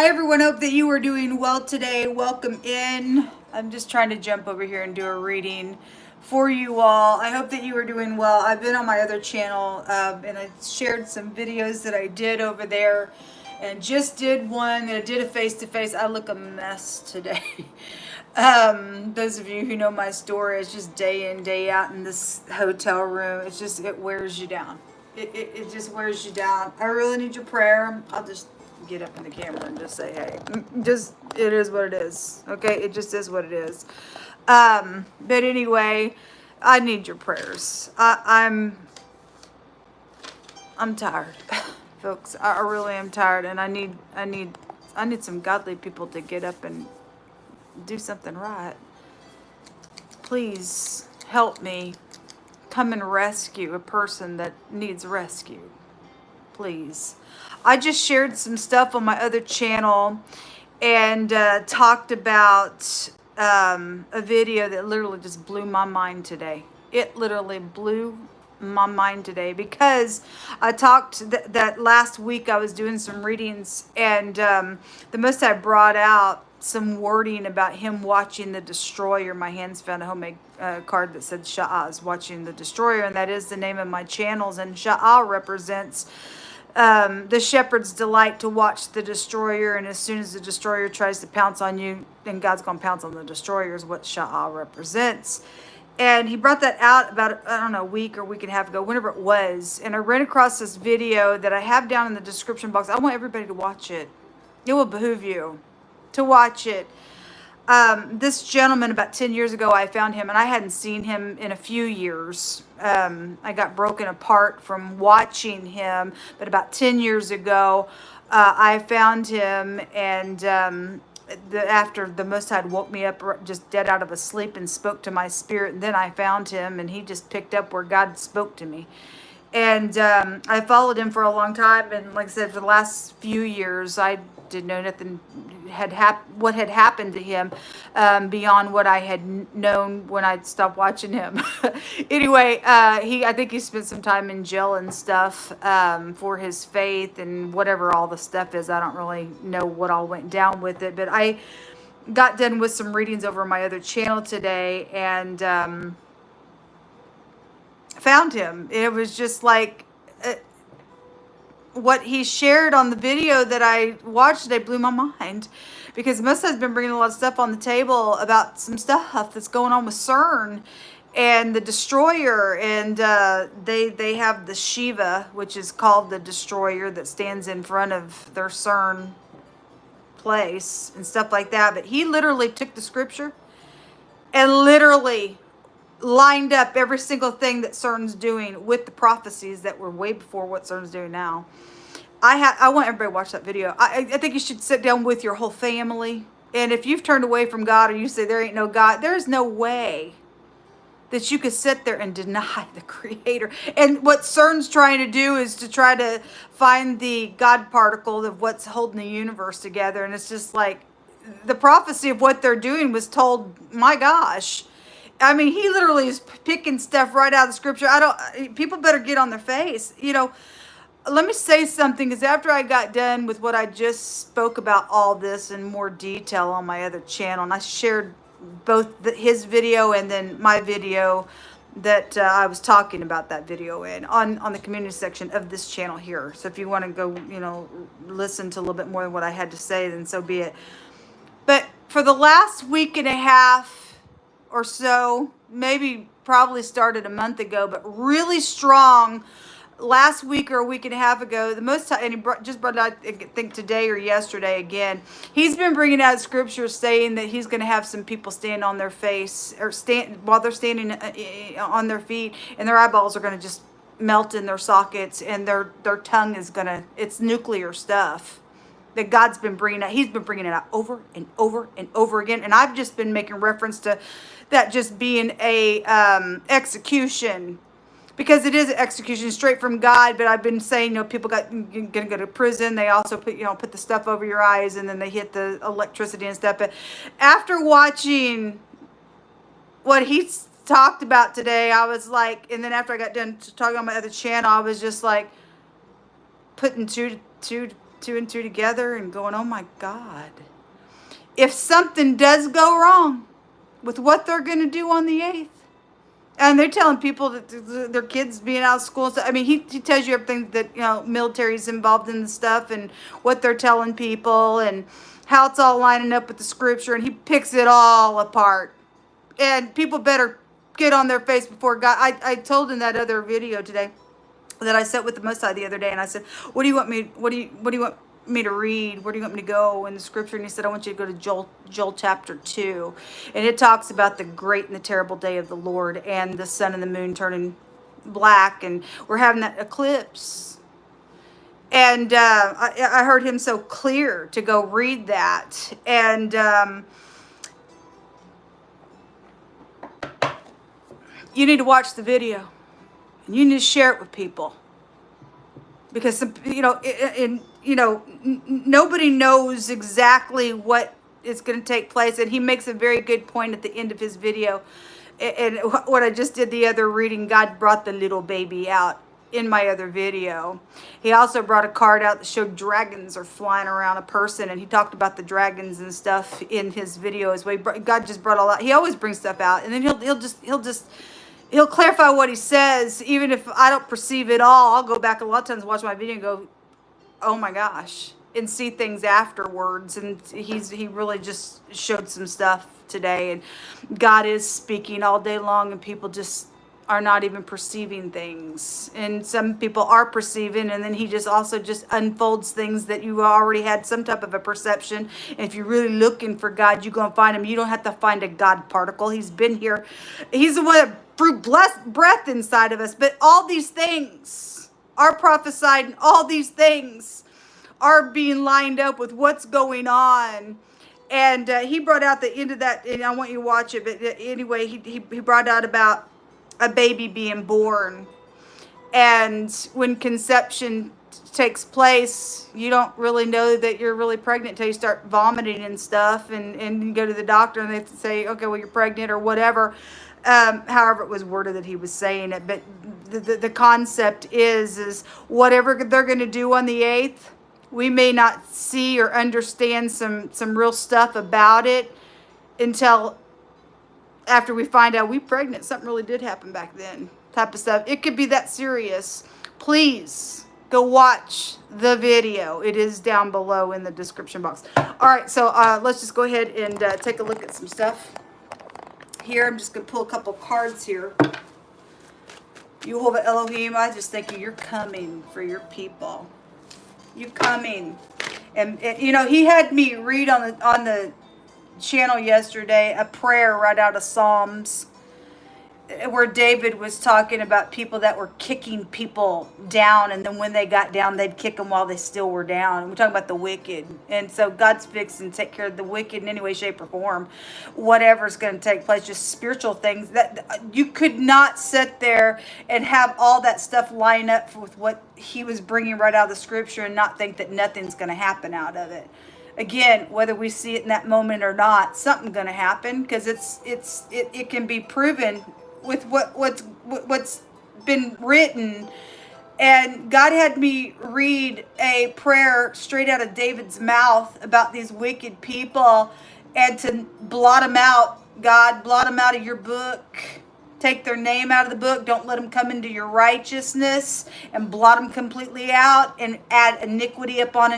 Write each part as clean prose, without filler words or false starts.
Hi everyone, hope that you are doing well today. Welcome in. I'm just trying to jump over here and do a reading for you all. I hope that you are doing well. I've been on my other channel and I shared some videos that I did over there and just did one that I did a face-to-face. I look a mess today. Those of you who know my story, it's just day in, day out in this hotel room. It wears you down. It just wears you down. I really need your prayer. I'll just get up in the camera and just say, hey, it is what it is. Okay, it just is what it is. But anyway, I need your prayers. I'm tired, folks. I really am tired, and I need some godly people to get up and do something right. Please help me come and rescue a person that needs rescue. Please. I just shared some stuff on my other channel and talked about a video that literally just blew my mind today. It literally blew my mind today because I talked that last week I was doing some readings and the Most High brought out some wording about him watching the destroyer. My hands found a homemade card that said ShAhH is watching the destroyer, and that is the name of my channels, and ShAhH represents the shepherd's delight to watch the destroyer, and as soon as the destroyer tries to pounce on you, then God's going to pounce on the destroyer is what ShAhH represents. And he brought that out about, I don't know, a week or week and a half ago, whenever it was. And I ran across this video that I have down in the description box. I want everybody to watch it. It will behoove you to watch it. This gentleman, about 10 years ago, I found him, and I hadn't seen him in a few years. I got broken apart from watching him, but about 10 years ago, I found him, and after the Most High woke me up just dead out of a sleep and spoke to my spirit, and then I found him, and he just picked up where God spoke to me. And I followed him for a long time, and like I said, for the last few years, I didn't know nothing what had happened to him beyond what I had known when I stopped watching him. Anyway, I think he spent some time in jail and stuff for his faith and whatever all the stuff is. I don't really know what all went down with it, but I got done with some readings over my other channel today and found him. It was just like what he shared on the video that I watched today blew my mind, because Musa has been bringing a lot of stuff on the table about some stuff that's going on with CERN and the destroyer, and they have the Shiva, which is called the destroyer, that stands in front of their CERN place and stuff like that. But he literally took the scripture and literally lined up every single thing that CERN's doing with the prophecies that were way before what CERN's doing now. I want everybody to watch that video. I think you should sit down with your whole family. And if you've turned away from God, or you say there ain't no God, there's no way that you could sit there and deny the Creator. And what CERN's trying to do is to try to find the God particle of what's holding the universe together. And it's just like the prophecy of what they're doing was told, my gosh. I mean, he literally is picking stuff right out of the scripture. People better get on their face. You know, let me say something, because after I got done with what I just spoke about all this in more detail on my other channel, and I shared both his video and then my video that I was talking about that video in on the community section of this channel here. So if you want to go, you know, listen to a little bit more than what I had to say, then so be it. But for the last week and a half or so, probably started a month ago, but really strong last week or a week and a half ago, the Most High, and he just brought out, I think today or yesterday again, he's been bringing out scripture saying that he's going to have some people stand on their face, or stand while they're standing on their feet, and their eyeballs are going to just melt in their sockets, and their tongue is going to, it's nuclear stuff that God's been bringing out. He's been bringing it out over and over and over again. And I've just been making reference to that just being a execution, because it is an execution straight from God. But I've been saying, you know, people going to go to prison. They also put the stuff over your eyes, and then they hit the electricity and stuff. But after watching what he talked about today, I was like, and then after I got done talking on my other channel, I was just like putting two two and two together and going, oh my God. If something does go wrong with what they're going to do on the 8th, and they're telling people that their kids being out of school. So, I mean, he tells you everything that, military is involved in the stuff and what they're telling people and how it's all lining up with the scripture. And he picks it all apart. And people better get on their face before God. I told in that other video today that I sat with the Most High the other day, and I said, what do you want me to read? Where do you want me to go in the scripture? And he said, I want you to go to Joel chapter 2. And it talks about the great and the terrible day of the Lord and the sun and the moon turning black. And we're having that eclipse. And I heard him so clear to go read that. And you need to watch the video. And you need to share it with people. Because, nobody knows exactly what is going to take place. And he makes a very good point at the end of his video. And what I just did the other reading, God brought the little baby out in my other video. He also brought a card out that showed dragons are flying around a person. And he talked about the dragons and stuff in his video as well. God just brought all out. He always brings stuff out. And then he'll clarify what he says. Even if I don't perceive it all, I'll go back a lot of times, watch my video and go, oh my gosh, and see things afterwards. And he really just showed some stuff today. And God is speaking all day long, and people just are not even perceiving things. And some people are perceiving, and then he just unfolds things that you already had some type of a perception. And if you're really looking for God, you're going to find him. You don't have to find a God particle. He's been here. He's the one that threw breath inside of us. But all these things are prophesied, and all these things are being lined up with what's going on. And he brought out the end of that, and I want you to watch it. But anyway, he brought out about a baby being born. And when conception takes place, you don't really know that you're really pregnant until you start vomiting and stuff. And you go to the doctor, and they say, okay, well, you're pregnant or whatever. However it was worded that he was saying it. But the concept is whatever they're going to do on the 8th, we may not see or understand some real stuff about it until after we find out we pregnant. Something really did happen back then, type of stuff. It could be that serious. Please go watch the video. It is down below in the description box. All right, so let's just go ahead and take a look at some stuff here. I'm just going to pull a couple cards here. YHVH Elohim, I just thank you. You're coming for your people. You're coming. And he had me read on the channel yesterday a prayer right out of Psalms, where David was talking about people that were kicking people down, and then when they got down, they'd kick them while they still were down. We're talking about the wicked. And so God's fixing to take care of the wicked in any way, shape, or form. Whatever's going to take place, just spiritual things. That you could not sit there and have all that stuff line up with what he was bringing right out of the scripture and not think that nothing's going to happen out of it. Again, whether we see it in that moment or not, something's going to happen, because it can be proven with what's been written. And God had me read a prayer straight out of David's mouth about these wicked people, and to blot them out. God, blot them out of your book. Take their name out of the book. Don't let them come into your righteousness, and blot them completely out, and add iniquity upon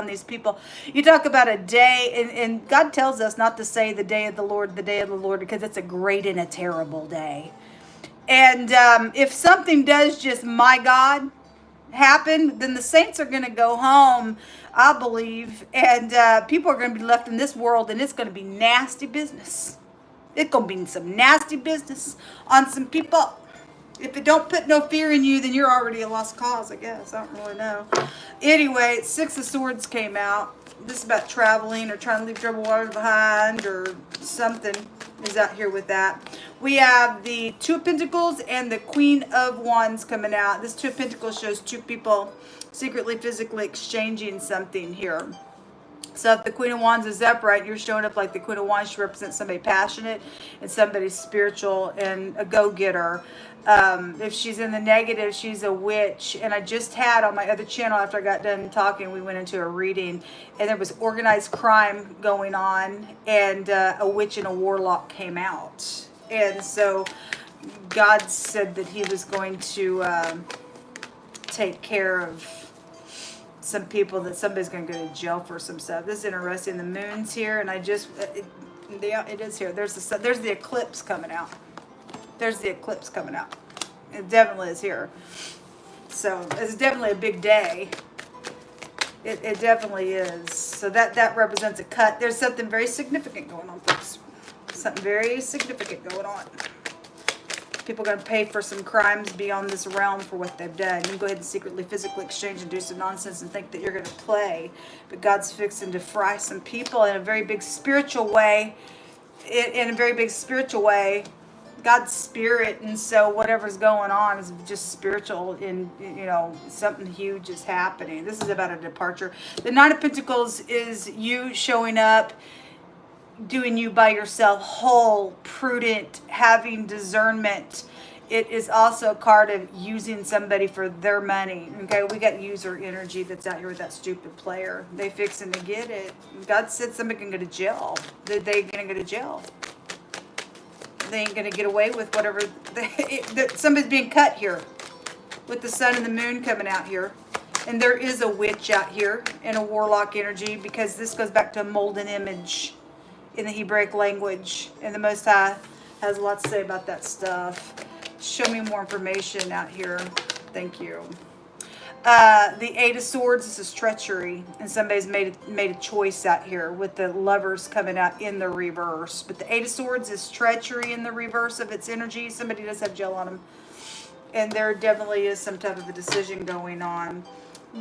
these people. You talk about a day, and God tells us not to say the day of the Lord, because it's a great and a terrible day. And if something does just, my God, happen, then the saints are going to go home, I believe, and people are going to be left in this world, and it's going to be nasty business. It's going to be some nasty business on some people. If it don't put no fear in you, then you're already a lost cause, I guess. I don't really know. Anyway, 6 of Swords came out. This is about traveling or trying to leave troubled waters behind, or something is out here with that. We have the 2 of Pentacles and the Queen of Wands coming out. This 2 of Pentacles shows 2 people secretly, physically exchanging something here. So if the Queen of Wands is upright, you're showing up like the Queen of Wands. She represents somebody passionate and somebody spiritual and a go-getter. If she's in the negative, she's a witch. And I just had on my other channel, after I got done talking, we went into a reading, and there was organized crime going on, and a witch and a warlock came out. And so God said that he was going to take care of some people, that somebody's going to go to jail for some stuff. This is interesting. The moon's here, and I just, it is here. There's the eclipse coming out. There's the eclipse coming out. It definitely is here. So it's definitely a big day. It definitely is. So that represents a cut. There's something very significant going on, folks. Something very significant going on. People are going to pay for some crimes beyond this realm for what they've done. You can go ahead and secretly, physically exchange and do some nonsense and think that you're going to play. But God's fixing to fry some people in a very big spiritual way. In a very big spiritual way. God's spirit. And so whatever's going on is just spiritual. And, you know, something huge is happening. This is about a departure. The Nine of Pentacles is you showing up, doing you by yourself, whole, prudent, having discernment. It is also a card of using somebody for their money. Okay, we got user energy that's out here with that stupid player. They fixing to get it. God said somebody can go to jail. They gonna go to jail. They ain't gonna get away with whatever. Somebody's being cut here with the sun and the moon coming out here. And there is a witch out here and a warlock energy, because this goes back to a molten image in the Hebraic language, and the Most High has a lot to say about that stuff. Show me more information out here. Thank you. The Eight of Swords, this is treachery, and somebody's made a choice out here with the Lovers coming out in the reverse. But the Eight of Swords is treachery in the reverse of its energy. Somebody does have gel on them, and there definitely is some type of a decision going on.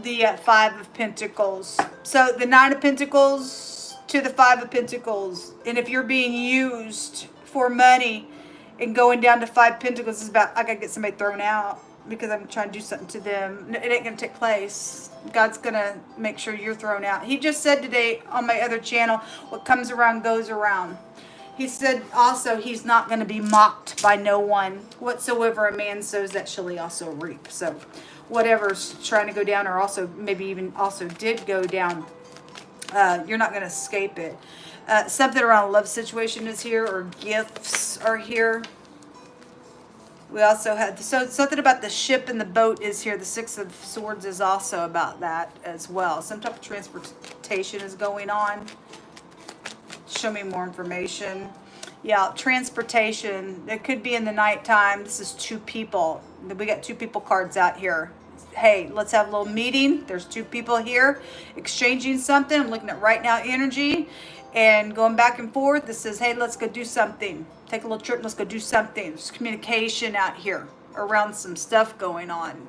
The Five of Pentacles. So the Nine of Pentacles to the Five of Pentacles, and if you're being used for money and going down to Five Pentacles, is about, I gotta get somebody thrown out because I'm trying to do something to them. It ain't gonna take place. God's gonna make sure you're thrown out. He just said today on my other channel, what comes around goes around. He said also he's not going to be mocked by no one. Whatsoever a man sows, that shall he also reap. So whatever's trying to go down, or also maybe even also did go down, you're not going to escape it. Something around a love situation is here, or gifts are here. We also had, so something about the ship and the boat is here. The Six of Swords is also about that as well. Some type of transportation is going on. Show me more information. Yeah, transportation. It could be in the nighttime. This is two people. We got two people cards out here. Hey, let's have a little meeting. There's two people here exchanging something. I'm looking at right now energy and going back and forth. This says, hey, let's go do something. Take a little trip. Let's go do something. There's communication out here around some stuff going on.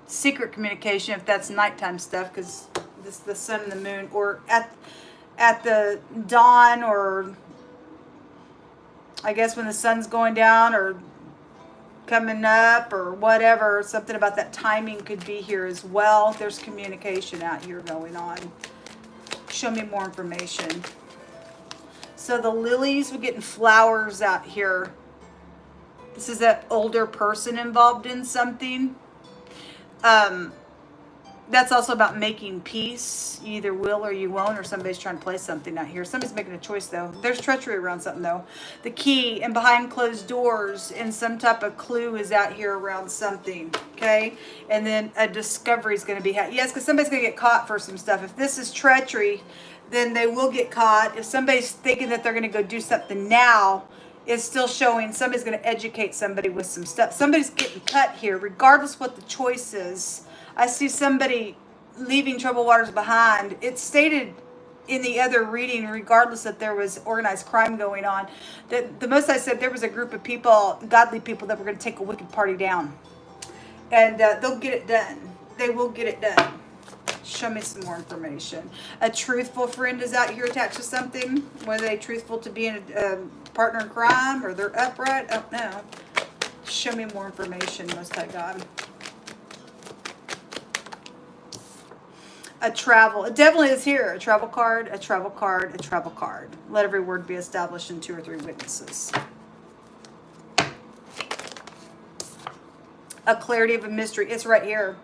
Secret communication, if that's nighttime stuff, because this the sun and the moon, or at the dawn, or I guess when the sun's going down or coming up or whatever. Something about that timing could be here as well. There's communication out here going on. Show me more information. So the lilies, we're getting flowers out here. This is that older person involved in something. That's also about making peace. You either will or you won't, or somebody's trying to play something out here. Somebody's making a choice, though. There's treachery around something, though. The key and behind closed doors, and some type of clue is out here around something, okay? And then a discovery is going to be had. Yes, because somebody's going to get caught for some stuff. If this is treachery, then they will get caught. If somebody's thinking that they're going to go do something now, it's still showing somebody's going to educate somebody with some stuff. Somebody's getting cut here, regardless what the choice is. I see somebody leaving troubled waters behind. It's stated in the other reading, regardless if there was organized crime going on, that the Most I said there was a group of people, godly people, that were going to take a wicked party down. And they'll get it done. They will get it done. Show me some more information. A truthful friend is out here attached to something. Whether they're truthful to being a partner in crime, or they're upright, I don't know. Show me more information, Most High God. a travel. It definitely is here. A travel card, a travel card, a travel card. Let every word be established in 2 or 3 witnesses. A clarity of a mystery. It's right here.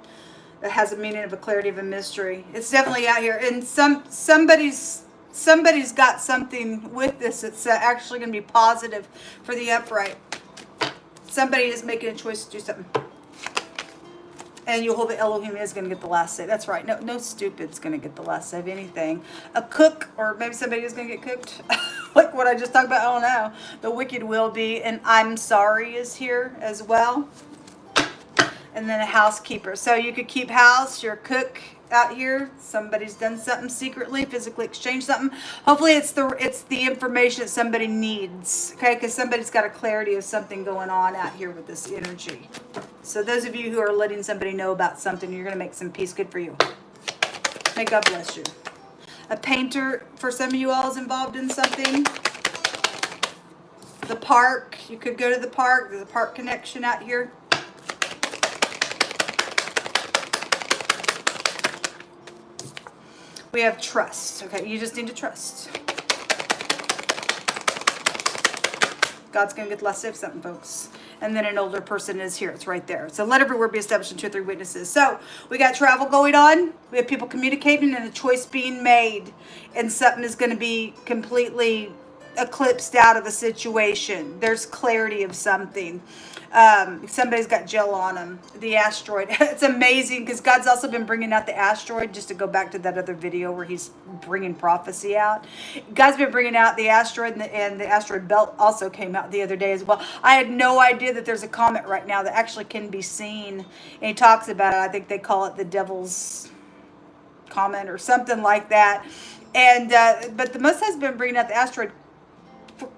It has a meaning of a clarity of a mystery. It's definitely out here. And somebody's got something with this that's actually going to be positive for the upright. Somebody is making a choice to do something. And YHVH Elohim is going to get the last say. That's right. No stupid's going to get the last say of anything. A cook, or maybe somebody is going to get cooked. Like what I just talked about. I don't know. The wicked will be. And I'm sorry is here as well. And then a housekeeper. So you could keep house, you're a cook out here. Somebody's done something secretly, physically exchanged something. Hopefully it's the information that somebody needs. Okay, because somebody's got a clarity of something going on out here with this energy. So those of you who are letting somebody know about something, you're going to make some peace. Good for you. May God bless you. A painter, for some of you all, is involved in something. The park. You could go to the park. There's a park connection out here. We have trust. Okay, you just need to trust. God's going to get the last say of something, folks. And then an older person is here. It's right there. So let every word be established in 2 or 3 witnesses. So we got travel going on. We have people communicating and a choice being made. And something is going to be completely eclipsed out of a situation. There's clarity of something. Somebody's got gel on them. The asteroid. It's amazing because God's also been bringing out the asteroid, just to go back to that other video where he's bringing prophecy out. God's been bringing out the asteroid, and the asteroid belt also came out the other day as well. I had no idea that there's a comet right now that actually can be seen. And he talks about it. I think they call it the devil's comet or something like that. And but the Most High has been bringing out the asteroid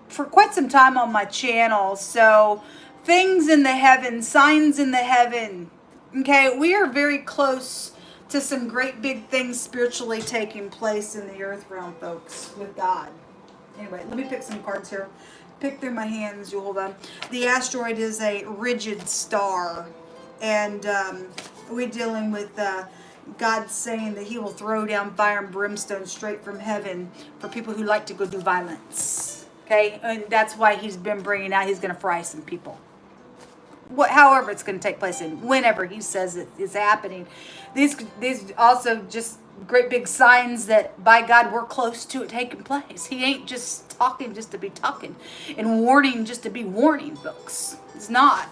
for quite some time on my channel. So things in the heaven, signs in the heaven. Okay, we are very close to some great big things spiritually taking place in the earth realm, folks, with God. Anyway, let me pick some cards here. Pick through my hands, you hold on. The asteroid is a rigid star. And we're dealing with God saying that he will throw down fire and brimstone straight from heaven for people who like to go do violence. Okay, and that's why he's been bringing out, he's going to fry some people. However it's going to take place, and whenever he says it is happening. These also just great big signs that by God we're close to it taking place. He ain't just talking just to be talking and warning just to be warning, folks. It's not.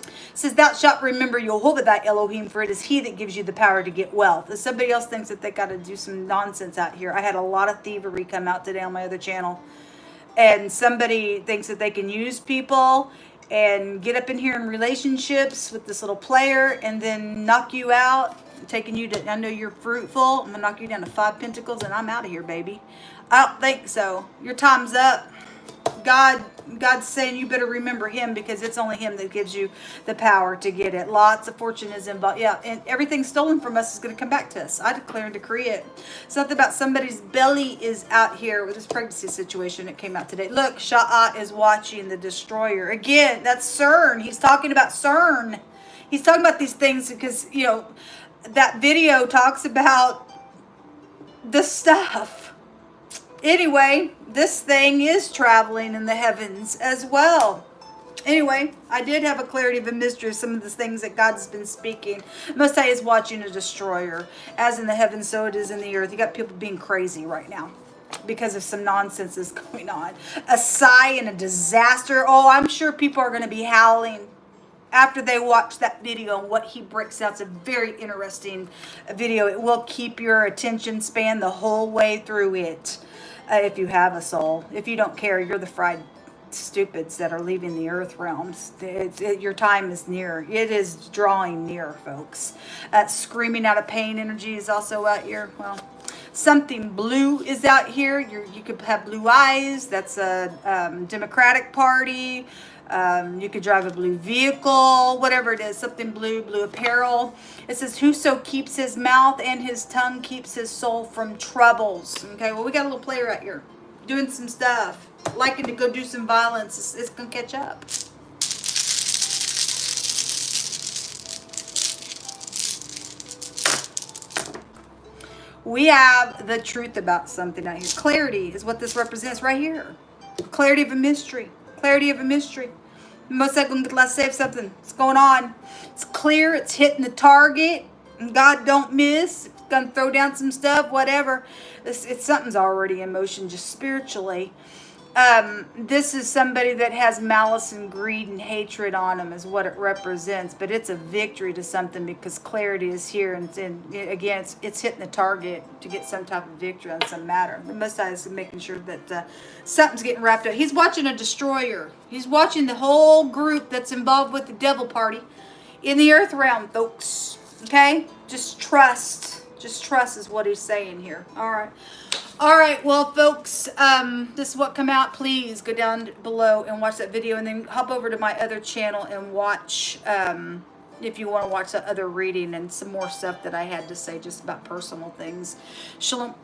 It says, thou shalt remember YHVH thy Elohim, for it is he that gives you the power to get wealth. If somebody else thinks that they got to do some nonsense out here. I had a lot of thievery come out today on my other channel. And somebody thinks that they can use people and get up in here in relationships with this little player and then knock you out, taking you to, I know you're fruitful, I'm going to knock you down to 5 pentacles and I'm out of here, baby. I don't think so. Your time's up. God's saying you better remember him, because it's only him that gives you the power to get it. Lots of fortune is involved. Yeah, and everything stolen from us is going to come back to us. I declare and decree it. Something about somebody's belly is out here with this pregnancy situation that came out today. Look, ShAhH is watching the destroyer. Again, that's CERN. He's talking about CERN. He's talking about these things because, you know, that video talks about the stuff. Anyway, this thing is traveling in the heavens as well. Anyway, I did have a clarity of a mystery of some of the things that God's been speaking. Most High is watching a destroyer. As in the heavens, so it is in the earth. You got people being crazy right now because of some nonsense that's going on. A sigh and a disaster. Oh, I'm sure people are going to be howling after they watch that video and what he breaks out. It's a very interesting video. It will keep your attention span the whole way through it. If you have a soul. If you don't care, you're the fried stupids that are leaving the earth realms. Your time is near. It is drawing near, folks. Screaming out of pain energy is also out here. Well, something blue is out here. You could have blue eyes. That's a Democratic Party. You could drive a blue vehicle, whatever it is, something blue, blue apparel. It says, whoso keeps his mouth and his tongue keeps his soul from troubles. Okay, well, we got a little player right here doing some stuff, liking to go do some violence. It's going to catch up. We have the truth about something out here. Clarity is what this represents right here. Clarity of a mystery. Clarity of a mystery. Most likely, let's say something. What's going on? It's clear. It's hitting the target. And God don't miss. It's gonna throw down some stuff. Whatever. It's something's already in motion, just spiritually. This is somebody that has malice and greed and hatred on them is what it represents, but it's a victory to something because clarity is here, and again, it's hitting the target to get some type of victory on some matter. The Most High is making sure that something's getting wrapped up. He's watching a destroyer. He's watching the whole group that's involved with the devil party in the earth realm, folks. Okay? Just trust. Just trust is what he's saying here. All right. All right, well, folks, this is what come out. Please go down below and watch that video, and then hop over to my other channel and watch, if you want to watch that other reading and some more stuff that I had to say just about personal things. Shalom.